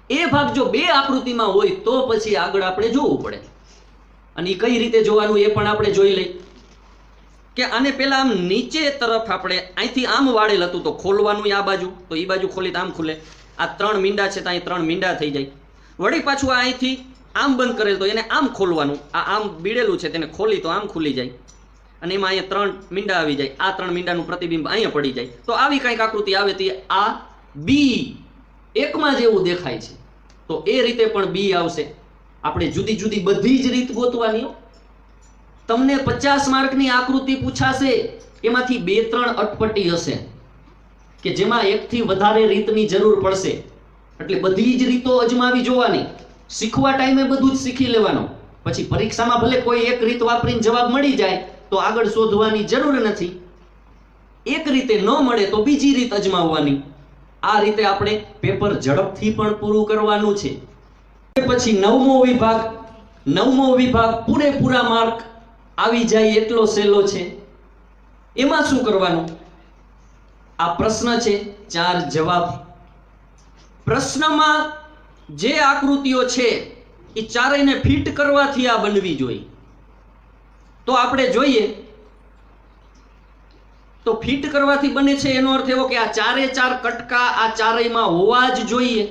એ ભાગ જો 2 આકૃતિમાં હોય તો પછી આગળ આપણે જોવું પડે. અને એ કઈ રીતે જોવાનું એ પણ આપણે જોઈ લઈ કે આને પેલા આમ નીચે તરફ આપણે અહીંથી આમ વાળેલ હતું તો ખોલવાનું આ બાજુ, તો એ બાજુ ખોલી તો આમ ખુલે. આ 3 મીંડા છે તો અહીં 3 મીંડા થઈ જાય. વળી પાછું આ અહીંથી આમ બંધ કરેલ તો એને આમ ખોલવાનું, આ આમ બીડેલું છે તેને ખોલી તો આમ ખુલી જાય, અને એમાં અહીંયા 3 મીંડા આવી જાય. આ 3 મીંડાનું પ્રતિબિંબ અહીંયા પડી જાય. તો આવી કંઈક આકૃતિ આવે તે આ બી એકમાં જેવું દેખાય છે, તો એ રીતે પણ બી આવશે. આપણે જુદી જુદી બધી જ રીત ગોતવાની. તમને 50 માર્કની આકૃતિ પૂછાશે, એમાંથી 2-3 અટપટી હશે કે જેમાં એકથી વધારે રીતની જરૂર પડશે. એટલે બધી જ રીતો અજમાવી જોવાની, શીખવા ટાઈમે બધું જ શીખી લેવાનું. પછી પરીક્ષામાં ભલે કોઈ એક રીત વાપરીને જવાબ મળી જાય તો આગળ શોધવાની જરૂર નથી. એક રીતે ન મળે તો બીજી રીત અજમાવવાની. આ રીતે આપણે પેપર ઝડપથી પણ પૂરું કરવાનું છે. પછી 9મો વિભાગ પૂરેપૂરા માર્ક આવી જાય એટલો સહેલો છે. એમાં શું કરવાનું? આ પ્રશ્ન છે, 4 જવાબ. પ્રશ્નમાં જે આકૃતિઓ છે એ ચારેયને ફિટ કરવાથી આ બનવી જોઈએ. તો આપણે જોઈએ તો ફિટ કરવાથી બને છે એનો અર્થ એવો કે આ 4 કટકા આ ચારેયમાં હોવા જ જોઈએ,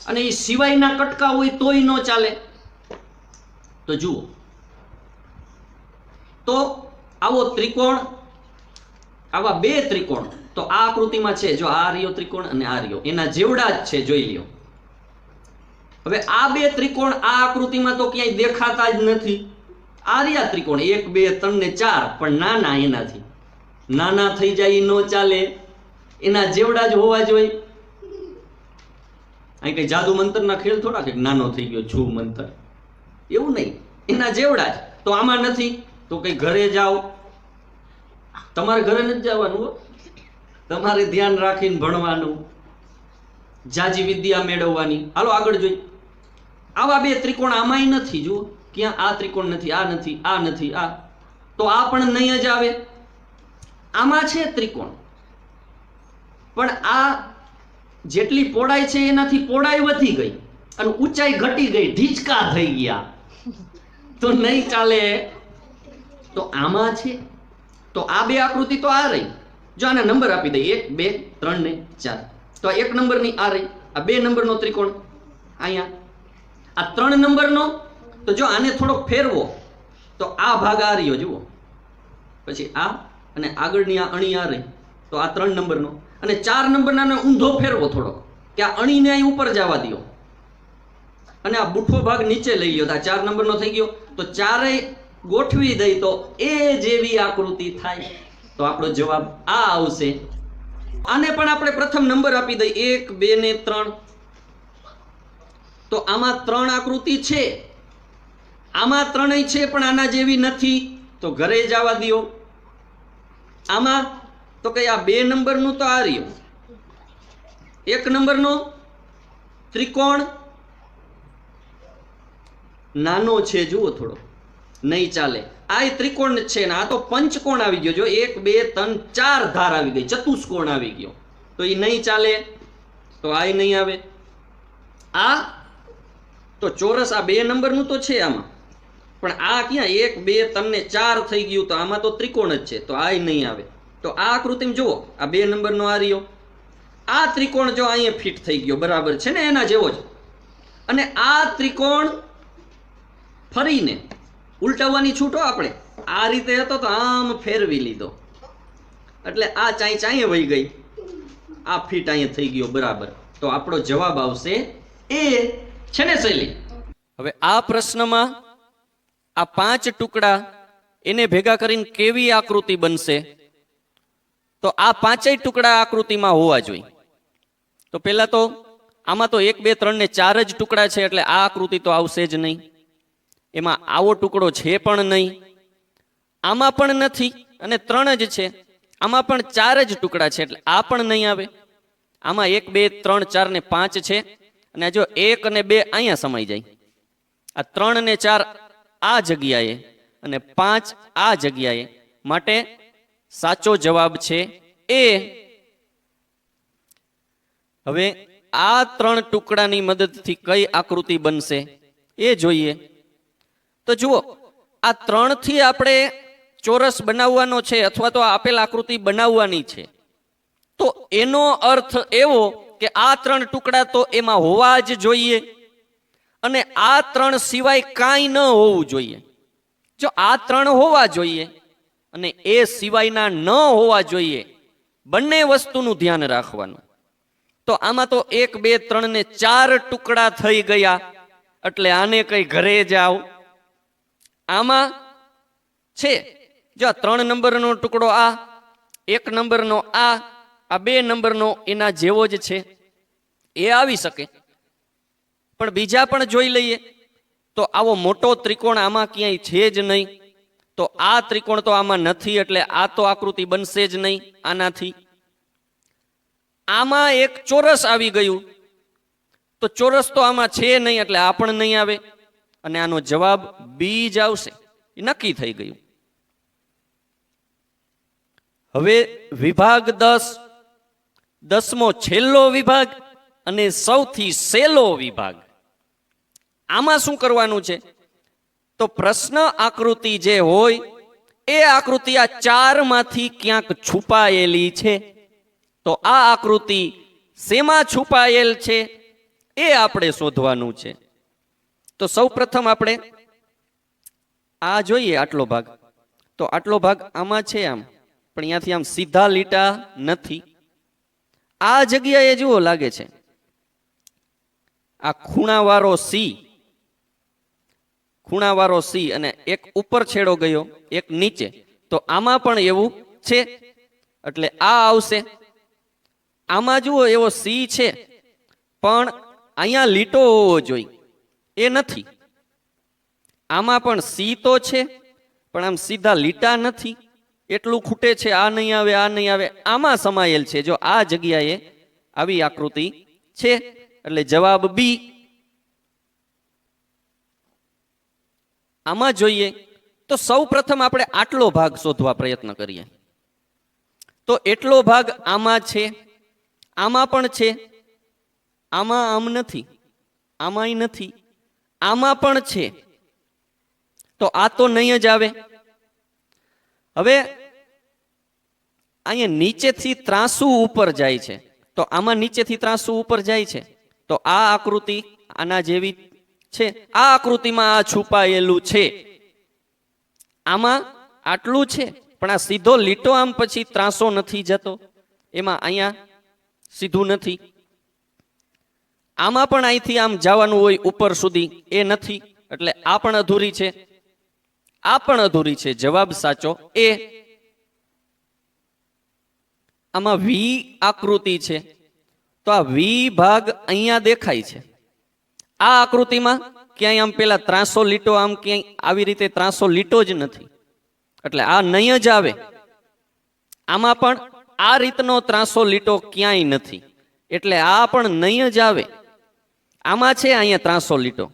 અને એ સિવાયના કટકા હોય તોય ન ચાલે. તો જુઓ, તો આવો ત્રિકોણ, આવા 2 ત્રિકોણ તો આ આકૃતિમાં છે. જો આ રહ્યો ત્રિકોણ અને આ રહ્યો, એના જેવડા જ છે, જોઈ લ્યો. હવે આ 2 ત્રિકોણ આ આકૃતિમાં તો ક્યાંય દેખાતા જ નથી. આ રહ્યા ત્રિકોણ 1 2 3 ને 4, પણ નાના, એનાથી નાના થઈ જાય ન ચાલે, એના જેવડા જ હોવા જોઈએ. અહીં કઈ જાદુ મંતરના ખેલ થોડા કે નાનો થઈ ગયો છું મંતર, એવું નહીં, એના જેવડા જ. તો આમાં નથી તો કઈ ઘરે જાઓ, તમારે ઘરે નથી જવાનું, તમારે ધ્યાન રાખીને ભણવાનું, જાજી વિદ્યા મેળવવાની. હાલો આગળ જોઈ. આવા 2 ત્રિકોણ આમાંય નથી. જુઓ, ક્યાં આ ત્રિકોણ નથી, આ નથી, આ નથી, આ, તો આ પણ નહીં જ આવે. આમાં છે ત્રિકોણ, પણ આ જેટલી પહોળાઈ છે એનાથી પહોળાઈ વધી ગઈ અને ઊંચાઈ ઘટી ગઈ, ઢીચકા થઈ ગયા, તો નહીં ચાલે. તો આમાં છે, તો આ 2 આકૃતિ તો આ રહી. જો આને નંબર આપી દઈએ 1 2 3 ને 4, તો આ 1 નંબરની આ રહી, આ 2 નંબરનો ત્રિકોણ અહીંયા, આ 3 નંબરનો. તો જો આને થોડોક ફેરવો તો આ ભાગ આ રહ્યો, જુઓ, પછી આ અને આગળની આ અણી આ રહી, તો આ 3 નંબરનો. અને 4 નંબરનાને ઊંધો ફેરવો થોડો કે આ અણીને અહીં ઉપર જવા દો, અને આ બુઠ્ઠો ભાગ નીચે લઈ લ્યો, તો આ 4 નંબરનો થઈ ગયો. તો ચારેય ગોઠવી દઈ તો એ જેવી આકૃતિ થાય. તો આપણો જવાબ આ આવશે. આને પણ આપણે પ્રથમ નંબર આપી દઈ 1 2 ને 3. તો આમાં 3 આકૃતિ છે, આમાં 3 છે પણ આના જેવી નથી, તો ઘરે જવા દો. આમાં તો કઈ આ 2 નંબરનું તો આ રહ્યું, 1 નંબરનો ત્રિકોણ નાનો છે, જુઓ થોડો, નહીં ચાલે. આ ત્રિકોણ છે ને આ તો પંચકોણ આવી ગયો. જો 1 2 3 4 ધાર આવી ગઈ, ચતુષ્કોણ આવી ગયો, તો એ નહીં ચાલે. તો આ નહીં આવે. આ તો ચોરસ, આ 2 નંબરનું તો છે આમાં, પણ આ ક્યાં 1 2 3 ને 4 થઈ ગયું, તો આમાં તો ત્રિકોણ જ છે, તો આ નહીં આવે. તો આ આકૃતિમાં જુઓ, આ 2 નંબરનો આ રહ્યો, આ ત્રિકોણ જો અહીંયા ફિટ થઈ ગયો, બરાબર છે ને, એના જેવો જ. અને આ ત્રિકોણ ફરીને ઉલટાવવાની છૂટો આપણે, આ રીતે હતો તો આમ ફેરવી લીધો, એટલે આ ચાંય વહી ગઈ, આ ફિટ અહીંયા થઈ ગયો, બરાબર. તો આપણો જવાબ આવશે એ છે ને શૈલી. હવે આ પ્રશ્નમાં આ 5 ટુકડા એને ભેગા કરીને કેવી આકૃતિ બનશે? તો આ 5 ટુકડા આકૃતિમાં હોવા જોઈએ. તો પહેલા તો આમાં તો 1 2 3 ને 4 જ ટુકડા છે, એટલે આ આકૃતિ તો આવશે જ નહીં. એમાં આવો ટુકડો છે પણ નહીં, આમાં પણ નથી, અને 3 જ છે. આમાં પણ 4 જ ટુકડા છે એટલે આ પણ નહીં આવે. આમાં 1 2 3 4 ને 5 છે અને જો 1 અને 2 અહીંયા સમાઈ જાય. આ 3 ને 4 આ જગ્યાએ અને 5 આ જગ્યાએ, માટે સાચો જવાબ છે એ. હવે આ 3 ટુકડાની મદદથી કઈ આકૃતિ બનશે એ જોઈએ. તો જુઓ, આ 3 થી આપણે ચોરસ બનાવવાનો છે અથવા તો આપેલ આકૃતિ બનાવવાની છે, તો એનો અર્થ એવો કે આ 3 ટુકડા તો એમાં હોવા જ જોઈએ અને આ 3 સિવાય કાંઈ ન હોવું જોઈએ. જો આ 3 હોવા જોઈએ અને એ સિવાયના ન હોવા જોઈએ, બંને વસ્તુનું ધ્યાન રાખવાનું. તો આમાં તો 1 2 3 ને 4 ટુકડા થઈ ગયા એટલે આને કઈ ઘરે જાઓ. આમાં છે જો 3 નંબરનો ટુકડો આ, 1 નંબરનો આ 2 નંબરનો એના જેવો જ છે, એ આવી શકે. પણ બીજા પણ જોઈ લઈએ તો આવો મોટો ત્રિકોણ આમાં ક્યાંય છે જ નહીં, તો આ ત્રિકોણ તો આમાં નથી એટલે આ તો આકૃતિ બનશે જ નહીં આનાથી. આમાં એક ચોરસ આવી ગયું તો ચોરસ તો આમાં છે નહીં એટલે આ પણ નહીં આવે અને આનો જવાબ બી જ આવશે. એ નક્કી થઈ ગયું. હવે વિભાગ 10, 10મો છેલ્લો વિભાગ અને સૌથી સહેલો વિભાગ. આમાં શું કરવાનું છે? તો પ્રશ્ન આકૃતિ જે હોય એ આકૃતિ આ 4 માંથી ક્યાંક છુપાયેલી છે. તો આ આકૃતિ શેમાં છુપાયેલ છે એ આપણે શોધવાનું છે. તો સૌ પ્રથમ આપણે આ જોઈએ આટલો ભાગ. તો આટલો ભાગ આમાં છે આમ, પણ અહીંયાથી આમ સીધા લીટા નથી. આ જગ્યાએ જુઓ લાગે છે આ ખૂણાવાળો સી, ખૂણાવાળો સી અને એક ઉપર છેડો ગયો એક નીચે, તો આમાં પણ એવું છે એટલે આ આવશે. આમાં જુઓ એવો સી છે પણ અહીંયા લીટો હોવો જોઈએ, એ નથી. આમાં પણ સી તો છે પણ આમ સીધા લીટા નથી, એટલું ખૂટે છે. આ નહીં આવે, આ નહીં આવે, આમાં સમાયેલ છે. જો આ જગ્યાએ આવી આકૃતિ છે એટલે જવાબ બી. આમાં જોઈએ તો સૌ પ્રથમ આપણે આટલો ભાગ શોધવા પ્રયત્ન કરીએ. તો એટલો ભાગ આમાં છે, આમાં પણ છે, આમાં આમ નથી, આમાંય નથી, આમાં પણ છે, તો આ તો નહીં જ આવે. હવે અહીંયા નીચેથી ત્રાસુ ઉપર જાય છે, તો આમાં નીચેથી ત્રાસુ ઉપર જાય છે, તો આ આકૃતિ આના જેવી છે. આ આકૃતિમાં આ છુપાયેલું છે. આમાં આટલું છે પણ આ સીધો લીટો આમ પછી ત્રાસો નથી જતો, એમાં અહીંયા સીધું નથી. આમાં પણ અહીંથી આમ જવાનું હોય ઉપર સુધી, એ નથી એટલે આ પણ અધૂરી છે, આ પણ અધૂરી છે. જવાબ સાચો એ. આમાં વી આકૃતિ છે તો આ વી ભાગ અહીંયા દેખાય છે. આ આકૃતિમાં ક્યાંય આમ પેલા ત્રાસો લીટો આમ ક્યાંય આવી રીતે ત્રાસો લીટો જ નથી એટલે આ નહીં જ આવે. આમાં પણ આ રીતનો ત્રાસો લીટો ક્યાંય નથી એટલે આ પણ નહીં જ આવે. આમાં છે અહીંયા ત્રાસો લીટો,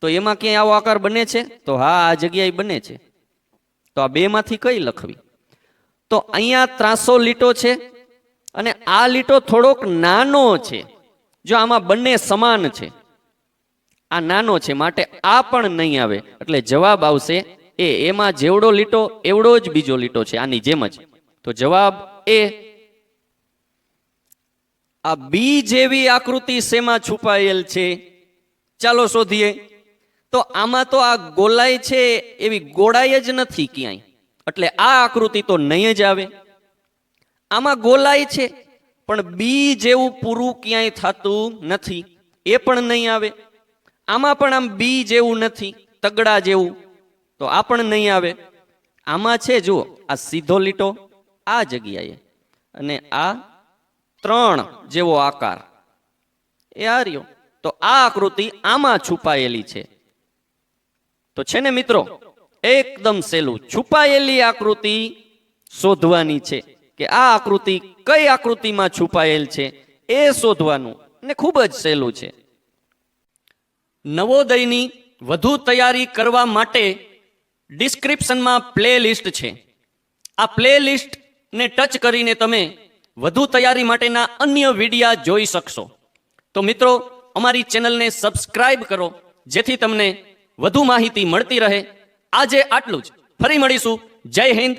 તો એમાં ક્યાંય આવો આકાર બને છે? તો હા, આ જગ્યાએ બને છે. તો આ બે માંથી કઈ લખવી? તો અહીંયા ત્રાસો લીટો છે અને આ લીટો થોડોક નાનો છે. જો આમાં બંને સમાન છે, આ નાનો છે માટે આ પણ નહીં આવે એટલે જવાબ આવશે એ. એમાં જેવડો લીટો એવડો જ બીજો લીટો છે, આની જેમ જ. તો જવાબ એ. આ બી જેવી આકૃતિ શેમાં છુપાયેલ છે? ચાલો શોધીએ. તો આમાં તો આ ગોલાઈ છે એવી ગોળાઈ જ નથી ક્યાંય એટલે આ આકૃતિ તો નહીં જ આવે. આમાં ગોલાઈ છે પણ બી જેવું પૂરું ક્યાંય થતું નથી, એ પણ નહીં આવે. આમાં પણ આમ બી જેવું નથી, તગડા જેવું, તો આ પણ નહીં આવે. આમાં છે જુઓ આ સીધો લીટો આ જગ્યાએ અને આ 3 જેવો આકાર, એ આ રહ્યો. તો આ આકૃતિ આમાં છુપાયેલી છે. તો છે ને મિત્રો, એકદમ સહેલું છુપાયેલી આકૃતિ શોધવાની છે. કે આ આકૃતિ કઈ આકૃતિમાં છુપાયેલ છે એ શોધવાનું ને ખૂબ જ સહેલું છે. નવોદયની વધુ તૈયારી કરવા માટે ડિસ્ક્રિપ્શનમાં પ્લે લિસ્ટ છે. આ પ્લે લિસ્ટને ટચ કરીને તમે વધુ તૈયારી માટેના અન્ય વિડીયા જોઈ શકશો. તો મિત્રો, અમારી ચેનલને સબસ્ક્રાઇબ કરો જેથી તમને વધુ માહિતી મળતી રહે. આજે આટલું જ. ફરી મળીશું. જય હિન્દ,